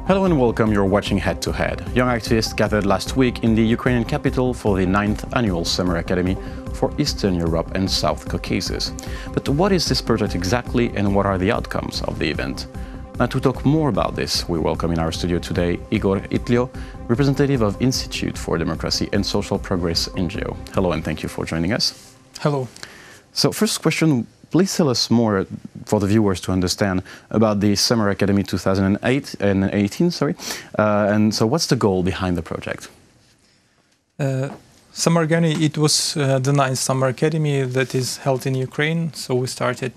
Hello and welcome, you're watching Head to Head. Young activists gathered last week in the Ukrainian capital for the 9th annual Summer Academy for Eastern Europe and South Caucasus. But what is this project exactly and what are the outcomes of the event? Now, to talk more about this, we welcome in our studio today Igor Iltyo, representative of Institute for Democracy and Social Progress NGO. Hello and thank you for joining us. Hello. So first question, please tell us more for the viewers to understand about the Summer Academy 2018, and so what's the goal behind the project? Summer Academy, it was the 9th Summer Academy that is held in Ukraine, so we started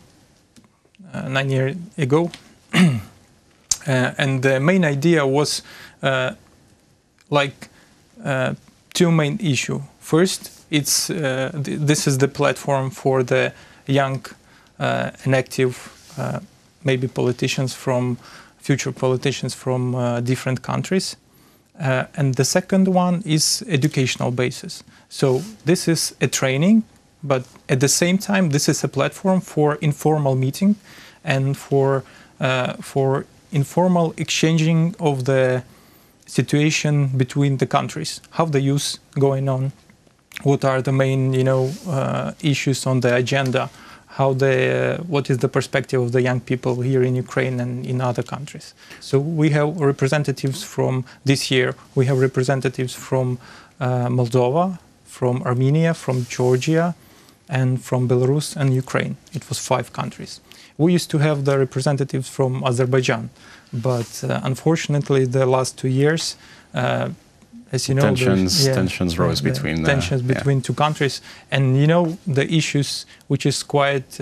9 years ago. And the main idea was two main issues. First, this is the platform for the young and active, maybe future politicians from different countries. And the second one is educational basis. So this is a training, but at the same time, this is a platform for informal meeting and for informal exchanging of the situation between the countries. How the youth going on? What are the main, issues on the agenda? What is the perspective of the young people here in Ukraine and in other countries? So we have representatives from this year. We have representatives from Moldova, from Armenia, from Georgia, and from Belarus and Ukraine. It was 5 countries. We used to have the representatives from Azerbaijan, but unfortunately, the last 2 years, as you know, tensions rose between two countries, and the issues, which is quite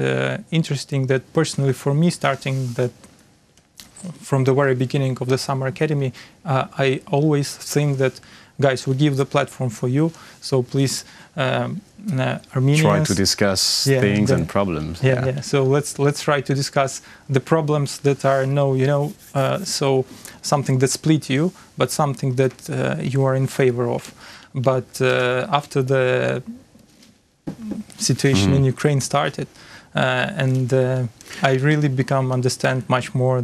interesting. That personally, for me, starting that from the very beginning of the Summer Academy, I always think that, guys, we give the platform for you, so please, Armenians, try to discuss things and problems. So let's try to discuss the problems that are so something that split you, but something that you are in favor of. But after the situation in Ukraine started, and I really understand much more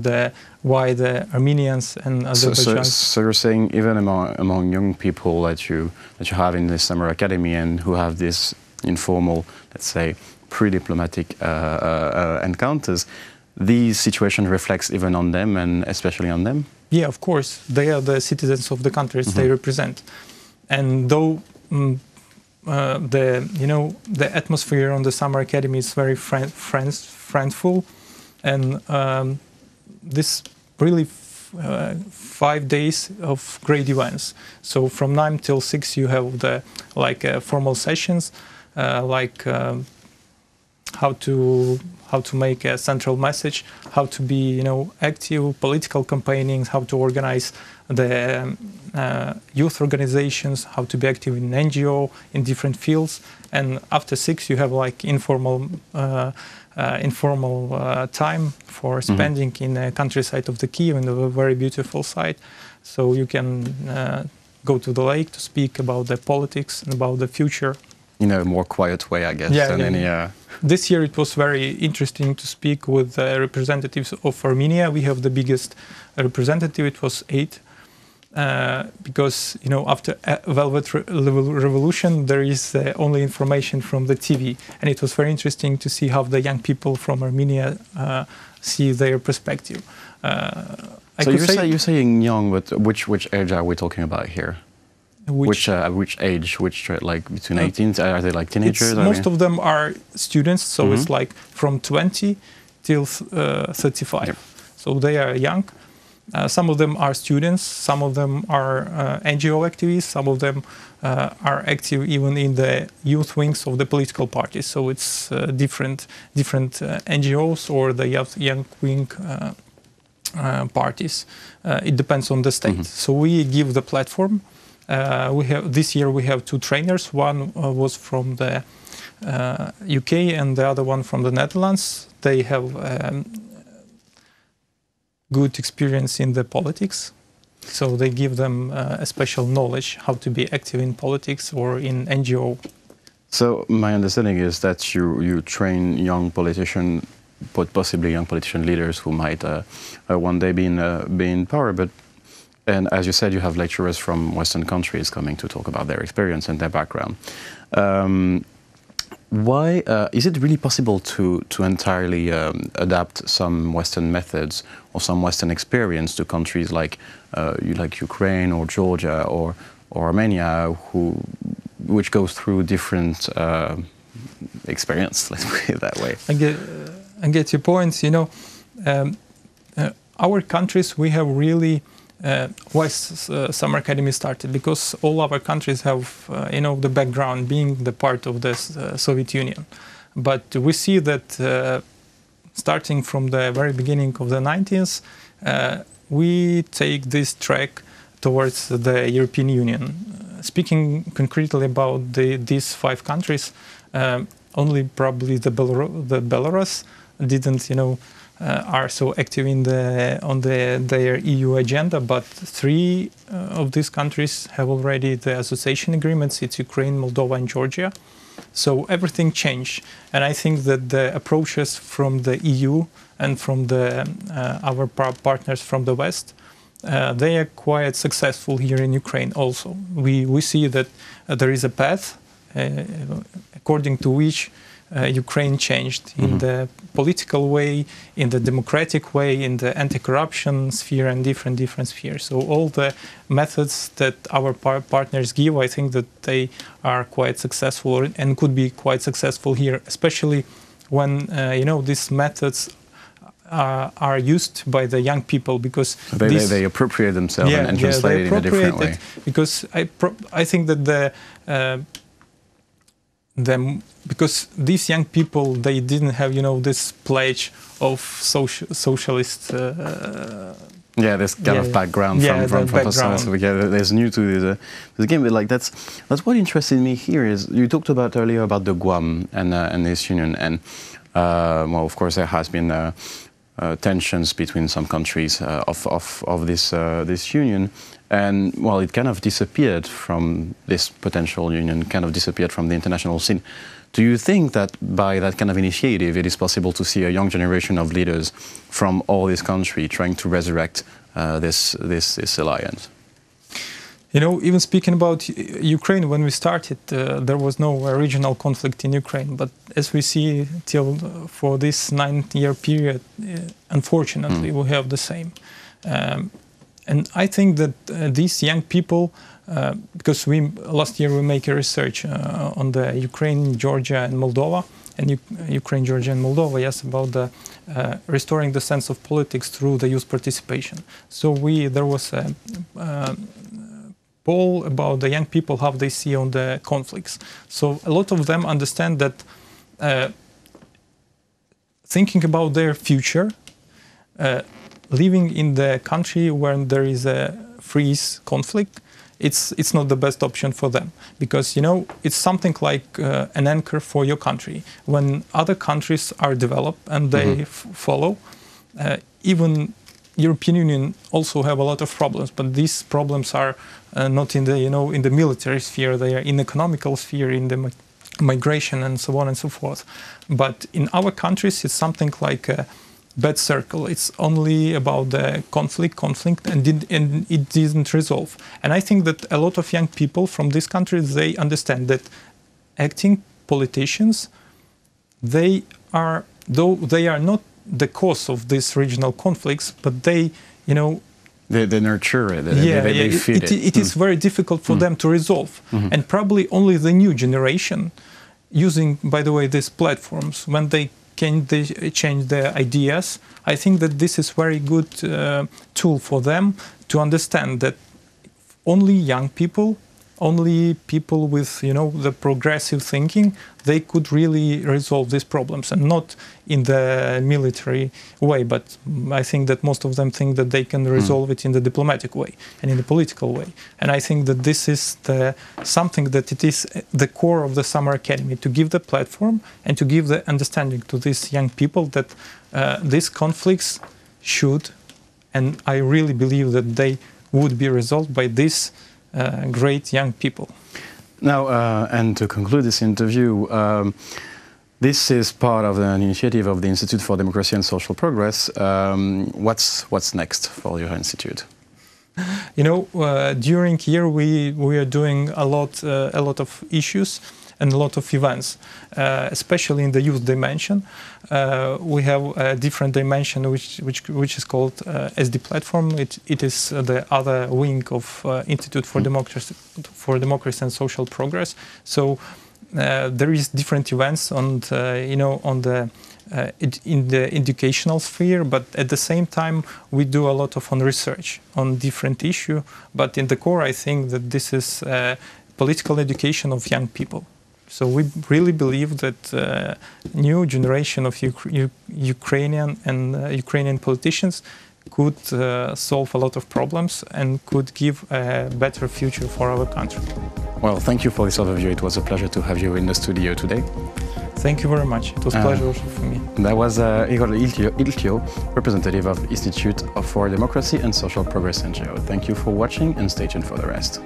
why the Armenians and Azerbaijan. So you're saying even among young people that you have in the Summer Academy and who have this informal, let's say, pre-diplomatic encounters, these situation reflects even on them and especially on them? Yeah, of course. They are the citizens of the countries they represent. And though the atmosphere on the Summer Academy is very friendful, and this really 5 days of great events. So from 9 till 6 you have the formal sessions, how to make a central message, how to be active, political campaigning, how to organize the youth organizations, how to be active in NGO in different fields. And after 6 you have informal time for spending in the countryside of the Kiev, in a very beautiful site. So you can go to the lake to speak about the politics and about the future. In a more quiet way, I guess, than any... This year it was very interesting to speak with representatives of Armenia. We have the biggest representative, it was 8. Because, after Velvet Revolution, there is only information from the TV. And it was very interesting to see how the young people from Armenia see their perspective. So you're saying young, but which age are we talking about here? Which age? Between 18? Are they teenagers? Most of them are students, so it's from 20 till 35. Yep. So they are young. Some of them are students, some of them are NGO activists, some of them are active even in the youth wings of the political parties. So it's different NGOs or the young wing parties. It depends on the state. So we give the platform. This year we have 2 trainers. One was from the UK and the other one from the Netherlands. They have good experience in the politics, so they give them a special knowledge how to be active in politics or in NGO. So my understanding is that you train young politicians, but possibly young politician leaders who might one day be in power. But And as you said, you have lecturers from Western countries coming to talk about their experience and their background. Why is it really possible to entirely adapt some Western methods or some Western experience to countries like Ukraine or Georgia or Armenia, which goes through different experience? Let's put it that way. I get your points. You know, our countries, we have really. Why Summer Academy started? Because all our countries have, you know, the background being the part of the Soviet Union. But we see that starting from the very beginning of the 90s, we take this track towards the European Union. Speaking concretely about these 5 countries, only probably the Belarus didn't, you know, are so active in their EU agenda, but 3 of these countries have already the association agreements. It's Ukraine, Moldova, and Georgia. So everything changed, and I think that the approaches from the EU and from our partners from the West, they are quite successful here in Ukraine. Also, we see that there is a path according to which Ukraine changed in the political way, in the democratic way, in the anti-corruption sphere, and different spheres. So all the methods that our partners give, I think that they are quite successful and could be quite successful here, especially when you know, these methods are used by the young people, because they appropriate themselves and translate it in a different way. Because I think that because these young people, they didn't have, you know, this pledge of socialist. This kind of background from socialism. There's new to this game. But like that's what interested me here is you talked about earlier about the Guam and this union, and well, of course there has been tensions between some countries of this union. And, well, it kind of disappeared from this potential union, kind of disappeared from the international scene. Do you think that by that kind of initiative, it is possible to see a young generation of leaders from all this country trying to resurrect this alliance? You know, even speaking about Ukraine, when we started, there was no regional conflict in Ukraine. But as we see, for this 9-year period, unfortunately, we have the same. And I think that these young people, because last year we make a research on the Ukraine, Georgia, and Moldova, and Ukraine, Georgia, and Moldova, yes, about the restoring the sense of politics through the youth participation. So there was a poll about the young people, how they see on the conflicts. So a lot of them understand that thinking about their future, living in the country where there is a freeze conflict, it's not the best option for them, because, you know, it's something like an anchor for your country. When other countries are developed and they follow, even European Union also have a lot of problems, but these problems are not in the, you know, in the military sphere. They are in the economical sphere, in the migration, and so on and so forth. But in our countries, it's something like a bad circle. It's only about the conflict, and it didn't resolve. And I think that a lot of young people from these countries, they understand that acting politicians, they are, though they are not the cause of these regional conflicts, but they, you know, they nurture it. They feed it. It is very difficult for them to resolve, and probably only the new generation, using, by the way, these platforms, when they change their ideas. I think that this is very good tool for them to understand that only young people, only people with, you know, the progressive thinking, they could really resolve these problems, and not in the military way. But I think that most of them think that they can resolve it in the diplomatic way and in the political way. And I think that this is something that it is the core of the Summer Academy, to give the platform and to give the understanding to these young people that these conflicts should, and I really believe that they would be resolved by this great young people. Now, and to conclude this interview, this is part of an initiative of the Institute for Democracy and Social Progress. What's next for your institute? During year we are doing a lot of issues and a lot of events, especially in the youth dimension. We have a different dimension which is called SD platform. It is the other wing of Institute for Democracy and Social Progress. So there is different events in the educational sphere, but at the same time we do a lot of research on different issue. But in the core, I think that this is political education of young people. So we really believe that new generation of Ukrainian and Ukrainian politicians could solve a lot of problems and could give a better future for our country. Well, thank you for this overview. It was a pleasure to have you in the studio today. Thank you very much. It was a pleasure also for me. That was Igor Iltyo, representative of Institute for Democracy and Social Progress NGO. Thank you for watching and stay tuned for the rest.